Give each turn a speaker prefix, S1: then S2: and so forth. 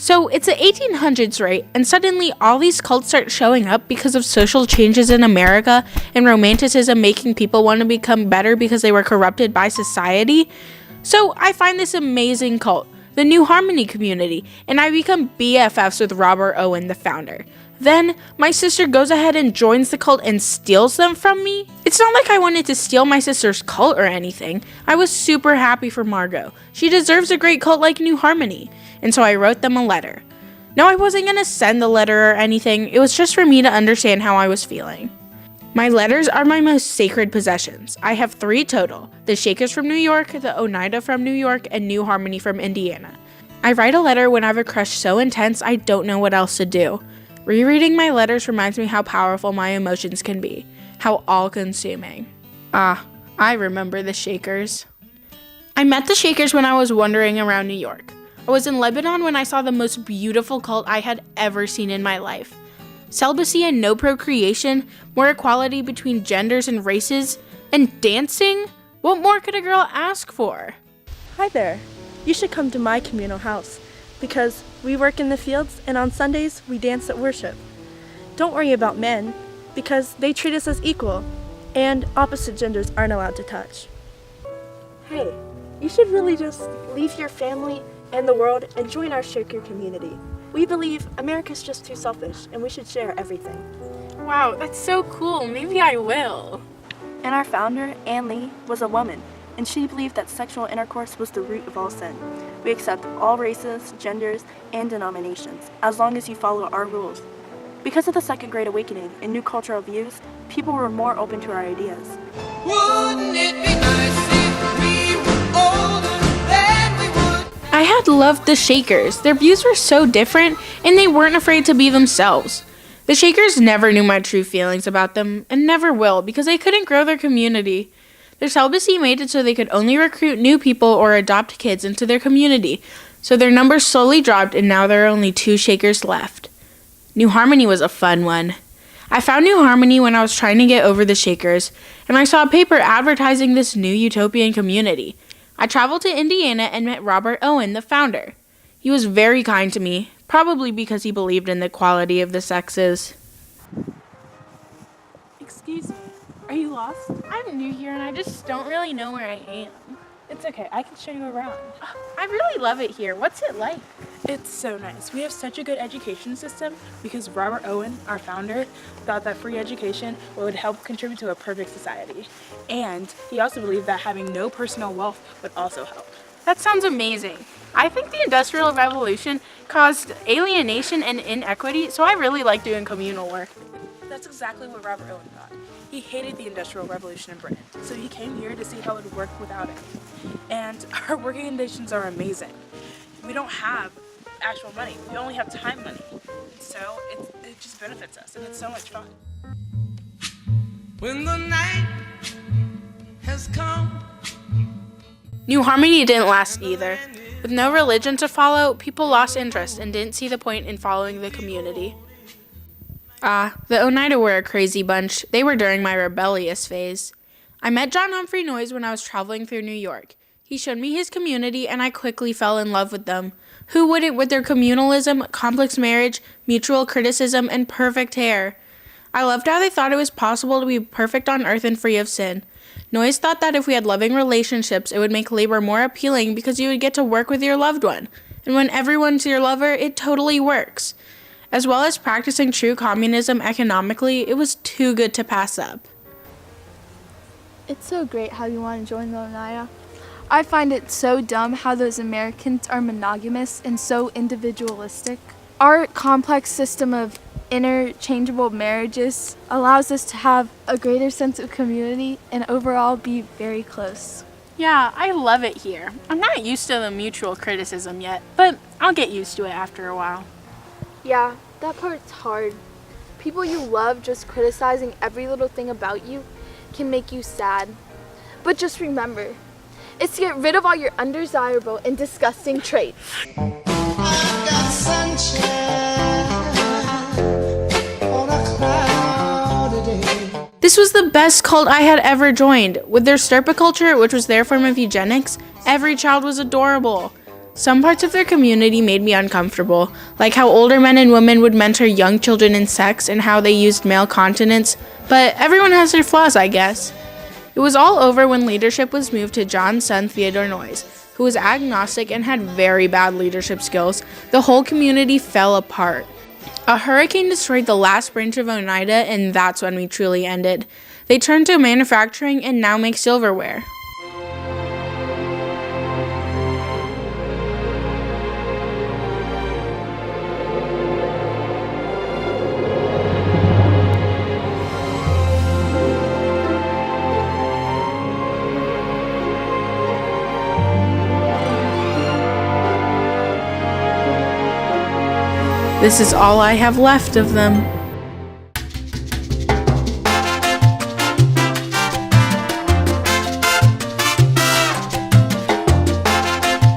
S1: So it's the 1800s, right? And suddenly all these cults start showing up because of social changes in America and romanticism making people want to become better because they were corrupted by society. So I find this amazing cult, the New Harmony community, and I become BFFs with Robert Owen, the founder. Then my sister goes ahead and joins the cult and steals them from me. It's not like I wanted to steal my sister's cult or anything. I was super happy for Margot. She deserves a great cult like New Harmony. And so I wrote them a letter. No, I wasn't going to send the letter or anything. It was just for me to understand how I was feeling. My letters are my most sacred possessions. I have 3 total. The Shakers from New York, the Oneida from New York, and New Harmony from Indiana. I write a letter when I have a crush so intense I don't know what else to do. Rereading my letters reminds me how powerful my emotions can be. How all-consuming. I remember the Shakers. I met the Shakers when I was wandering around New York. I was in Lebanon when I saw the most beautiful cult I had ever seen in my life. Celibacy and no procreation, more equality between genders and races, and dancing? What more could a girl ask for?
S2: Hi there. You should come to my communal house because we work in the fields and on Sundays we dance at worship. Don't worry about men because they treat us as equal and opposite genders aren't allowed to touch. Hey, you should really just leave your family and the world and join our Shaker community. We believe America's just too selfish and we should share everything.
S1: Wow, that's so cool. Maybe I will.
S2: And our founder, Ann Lee, was a woman, and she believed that sexual intercourse was the root of all sin. We accept all races, genders, and denominations, as long as you follow our rules. Because of the Second Great Awakening and new cultural views, people were more open to our ideas.
S3: Wouldn't it be nice if we were older than we would?
S1: I had loved the Shakers. Their views were so different, and they weren't afraid to be themselves. The Shakers never knew my true feelings about them, and never will, because they couldn't grow their community. Their celibacy made it so they could only recruit new people or adopt kids into their community, so their numbers slowly dropped, and now there are only 2 Shakers left. New Harmony was a fun one. I found New Harmony when I was trying to get over the Shakers, and I saw a paper advertising this new utopian community. I traveled to Indiana and met Robert Owen, the founder. He was very kind to me, probably because he believed in the equality of the sexes.
S2: Excuse me, are you lost?
S1: I'm new here and I just don't really know where I am.
S2: It's okay, I can show you around.
S1: I really love it here. What's it like?
S4: It's so nice. We have such a good education system because Robert Owen, our founder, thought that free education would help contribute to a perfect society. And he also believed that having no personal wealth would also help.
S1: That sounds amazing. I think the Industrial Revolution caused alienation and inequity, so I really like doing communal work.
S4: That's exactly what Robert Owen thought. He hated the Industrial Revolution in Britain, so he came here to see how it would work without it. And our working conditions are amazing. We don't have actual money. We only have time money. So it just benefits us, and it's so much fun.
S3: When the night has come.
S1: New Harmony didn't last either. With no religion to follow, people lost interest and didn't see the point in following the community. The Oneida were a crazy bunch. They were during my rebellious phase. I met John Humphrey Noyes when I was traveling through New York. He showed me his community and I quickly fell in love with them. Who wouldn't with their communalism, complex marriage, mutual criticism, and perfect hair? I loved how they thought it was possible to be perfect on earth and free of sin. Noyes thought that if we had loving relationships, it would make labor more appealing because you would get to work with your loved one. And when everyone's your lover, it totally works. As well as practicing true communism economically, it was too good to pass up.
S5: It's so great how you want to join the Oneida. I find it so dumb how those Americans are monogamous and so individualistic. Our complex system of interchangeable marriages allows us to have a greater sense of community and overall be very close.
S1: Yeah, I love it here. I'm not used to the mutual criticism yet, but I'll get used to it after a while.
S5: Yeah, that part's hard. People you love just criticizing every little thing about you can make you sad. But just remember, it's to get rid of all your undesirable and disgusting traits.
S3: I've got sunshine on a cloudy day.
S1: This was the best cult I had ever joined. With their stirpa culture, which was their form of eugenics, every child was adorable. Some parts of their community made me uncomfortable, like how older men and women would mentor young children in sex and how they used male continence, but everyone has their flaws, I guess. It was all over when leadership was moved to John's son Theodore Noyes, who was agnostic and had very bad leadership skills. The whole community fell apart. A hurricane destroyed the last branch of Oneida, and that's when we truly ended. They turned to manufacturing and now make silverware. This is all I have left of them.